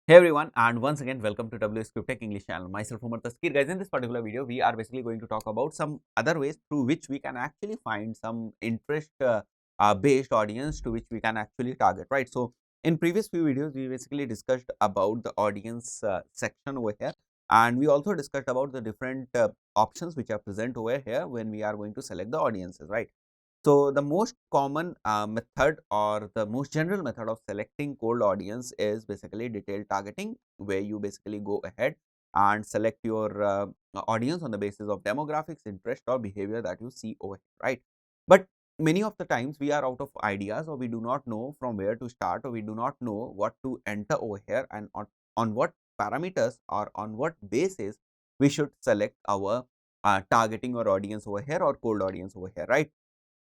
Hey everyone, and once again welcome to WS Script Tech English channel. Myself Umar Taskir. Guys, in this particular video, we are basically going to talk about some other ways through which we can actually find some interest based audience to which we can actually target, right? So, in previous few videos, we basically discussed about the audience section over here, and we also discussed about the different options which are present over here when we are going to select the audiences, right? So, the most common method or the most general method of selecting cold audience is basically detailed targeting, where you basically go ahead and select your audience on the basis of demographics, interest, or behavior that you see over here, right? But many of the times we are out of ideas, or we do not know from where to start, or we do not know what to enter over here, and on what parameters or on what basis we should select our targeting or audience over here or cold audience over here, right?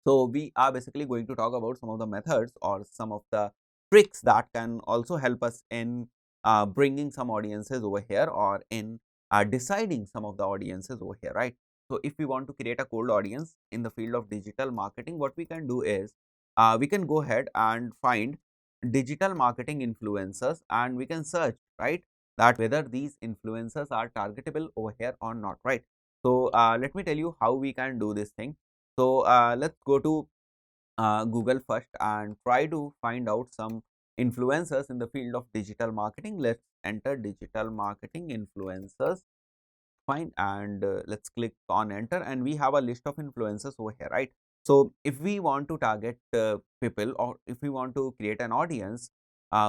So, we are basically going to talk about some of the methods or some of the tricks that can also help us in bringing some audiences over here or in deciding some of the audiences over here, right? So, if we want to create a cold audience in the field of digital marketing, what we can do is we can go ahead and find digital marketing influencers and we can search, right, that whether these influencers are targetable over here or not, right? So, let me tell you how we can do this thing. So, let's go to Google first and try to find out some influencers in the field of digital marketing. Let's enter digital marketing influencers. Fine, and let's click on enter, and we have a list of influencers over here, right? So, if we want to target people, or if we want to create an audience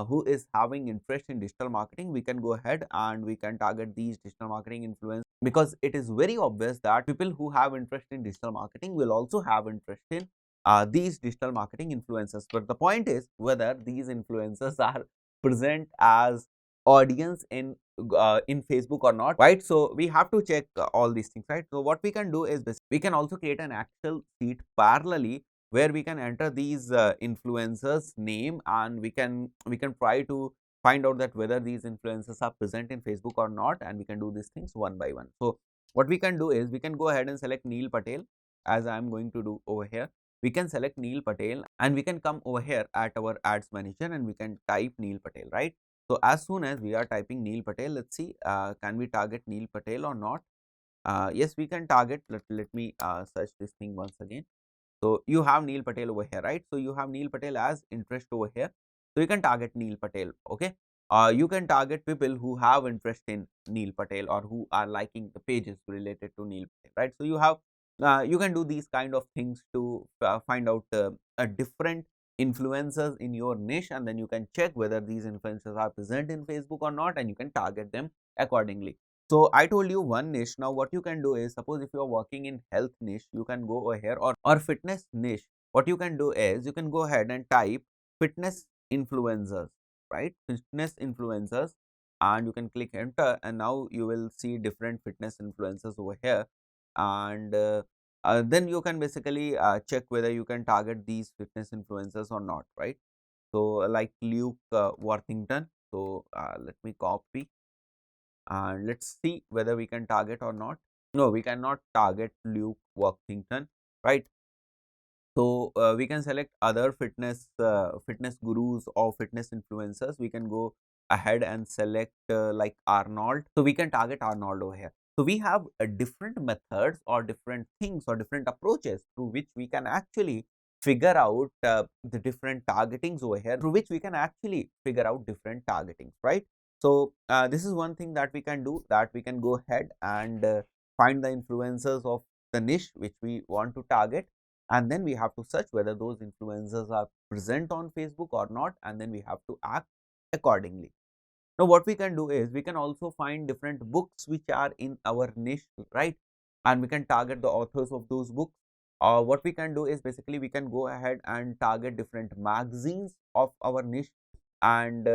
who is having interest in digital marketing, we can go ahead and we can target these digital marketing influencers, because it is very obvious that people who have interest in digital marketing will also have interest in these digital marketing influencers. But the point is whether these influencers are present as audience in Facebook or not, right? So, we have to check all these things, right? So, what we can do is we can also create an Excel sheet parallelly where we can enter these influencers name, and we can try to find out that whether these influencers are present in Facebook or not, and we can do these things one by one. So, what we can do is we can go ahead and select Neil Patel, as I am going to do over here. We can select Neil Patel and we can come over here at our ads manager and we can type Neil Patel, right? So, as soon as we are typing Neil Patel, let's see, can we target Neil Patel or not? Yes, we can target. Let me search this thing once again. So, you have Neil Patel over here, right? So, you have Neil Patel as interest over here. So, you can target Neil Patel, okay? You can target people who have interest in Neil Patel or who are liking the pages related to Neil Patel, right? So, you can do these kind of things to find out a different influencers in your niche, and then you can check whether these influencers are present in Facebook or not, and you can target them accordingly. So, I told you one niche. Now, what you can do is, suppose if you are working in health niche, you can go over here, or fitness niche. What you can do is you can go ahead and type fitness influencers, right? Fitness influencers, and you can click enter, and now you will see different fitness influencers over here, and then you can basically check whether you can target these fitness influencers or not, right? So, like Luke Worthington. So, let me copy and let's see whether we can target or not. No, we cannot target Luke Worthington, right? So, we can select other fitness gurus or fitness influencers. We can go ahead and select like Arnold. So, we can target Arnold over here. So, we have different methods or different things or different approaches through which we can actually figure out the different targetings over here, through which we can actually figure out different targetings, right? So, this is one thing that we can do, that we can go ahead and find the influencers of the niche which we want to target, and then we have to search whether those influencers are present on Facebook or not, and then we have to act accordingly. Now, what we can do is we can also find different books which are in our niche, right? And we can target the authors of those books. What we can do is basically we can go ahead and target different magazines of our niche, and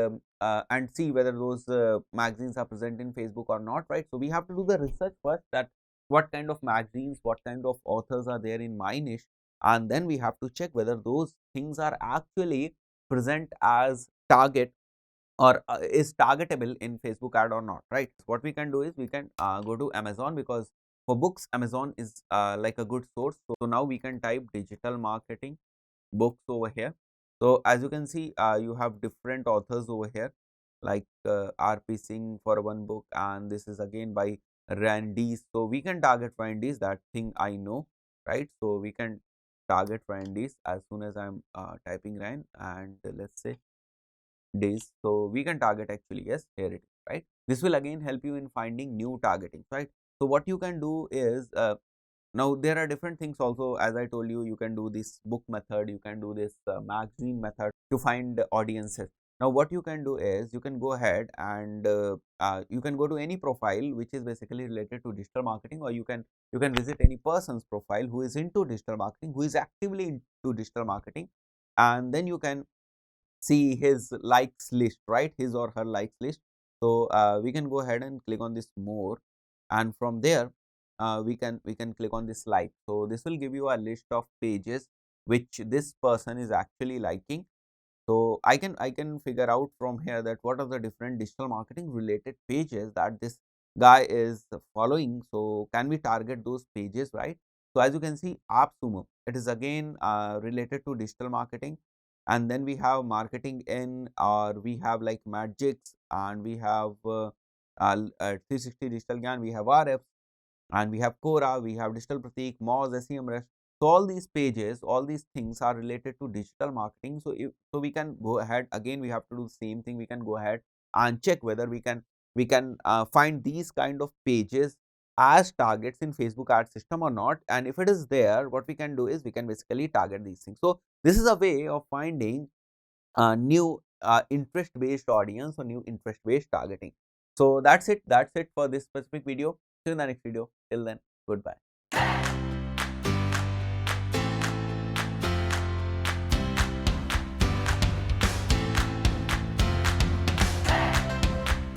see whether those magazines are present in Facebook or not, right? So, we have to do the research first, that what kind of magazines, what kind of authors are there in my niche, and then we have to check whether those things are actually present as target or is targetable in Facebook ad or not, right? What we can do is we can go to Amazon, because for books Amazon is like a good source. So, now we can type digital marketing books over here. So, as you can see, you have different authors over here. like RP Singh for one book, and this is again by Randy's. So we can target Randy's, that thing I know, right? So we can target Randy's as soon as I'm typing Rand, and let's say days. So we can target actually, yes, here it is, right? This will again help you in finding new targeting, right? So what you can do is now there are different things also. As I told you, you can do this book method, you can do this magazine method to find audiences. Now what you can do is you can go ahead and you can go to any profile which is basically related to digital marketing, or you can visit any person's profile who is into digital marketing, who is actively into digital marketing, and then you can see his likes list, right? His or her likes list. So we can go ahead and click on this more, and from there we can click on this like. So this will give you a list of pages which this person is actually liking. So I can figure out from here that what are the different digital marketing related pages that this guy is following. So can we target those pages, right? So as you can see, AppSumo, it is again related to digital marketing, and then we have marketing in, or we have like Magix, and we have 360 digital Gyan, we have RF, and we have Quora, we have Digital Pratik, Moz, SEMrush. So all these pages, all these things are related to digital marketing. So we can go ahead, again we have to do the same thing. We can go ahead and check whether we can find these kind of pages as targets in Facebook ad system or not. And if it is there, what we can do is we can basically target these things. So this is a way of finding new interest based audience or new interest based targeting. So that's it for this specific video. See you in the next video. Till then, goodbye.